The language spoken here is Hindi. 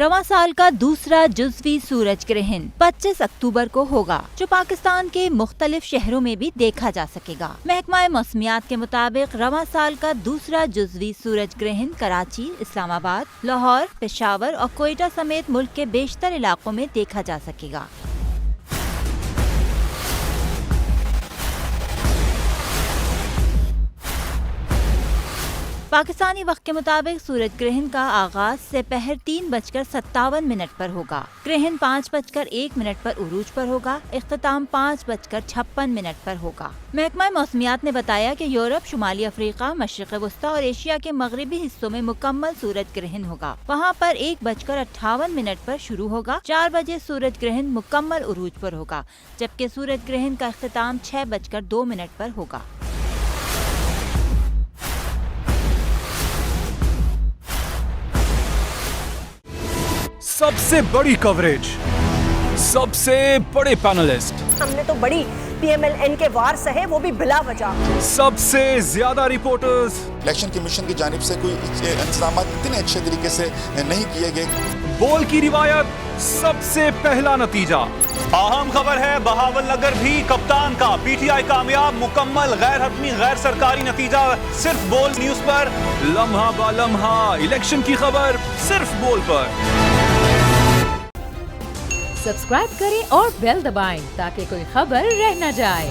रवां साल का दूसरा जुज़वी सूरज ग्रहण 25 अक्टूबर को होगा, जो पाकिस्तान के मुख्तलिफ शहरों में भी देखा जा सकेगा। महकमा मौसमियात के मुताबिक रवां साल का दूसरा जुज़वी सूरज ग्रहण कराची, इस्लामाबाद, लाहौर, पेशावर और कोयटा समेत मुल्क के बेशतर इलाकों में देखा जा सकेगा। पाकिस्तानी वक्त के मुताबिक सूरज ग्रहण का आगाज दोपहर 3:57 पर होगा। ग्रहण 5:01 पर उरूज पर होगा। इख्तिताम 5:56 पर होगा। महकमा मौसमियात ने बताया कि यूरोप, शुमाली अफ्रीका, मशरिक़ वस्ता और एशिया के मगरबी हिस्सों में मुकम्मल सूरज ग्रहण होगा। वहाँ पर 1:58 पर शुरू होगा। 4 बजे सूरज ग्रहण मुकम्मल उरूज पर होगा, जबकि सूरज ग्रहण का इख्तिताम 6:02 पर होगा। सबसे बड़ी कवरेज, सबसे बड़े पैनलिस्ट, हमने तो बड़ी PMLN के वार सहे, वो भी बिला वजह। सबसे ज्यादा रिपोर्टर्स। इलेक्शन कमीशन की जानिब से कोई इंतजाम इतने अच्छे तरीके से नहीं किए गए। बोल की रिवायत, सबसे पहला नतीजा। अहम खबर है बहावल नगर भी कप्तान का, PTI कामयाब, मुकम्मल गैर हतमी गैर सरकारी नतीजा सिर्फ बोल न्यूज पर। लम्हा बा लम्हा इलेक्शन की खबर सिर्फ बोल पर। सब्सक्राइब करें और बेल दबाएं ताकि कोई खबर रह न जाए।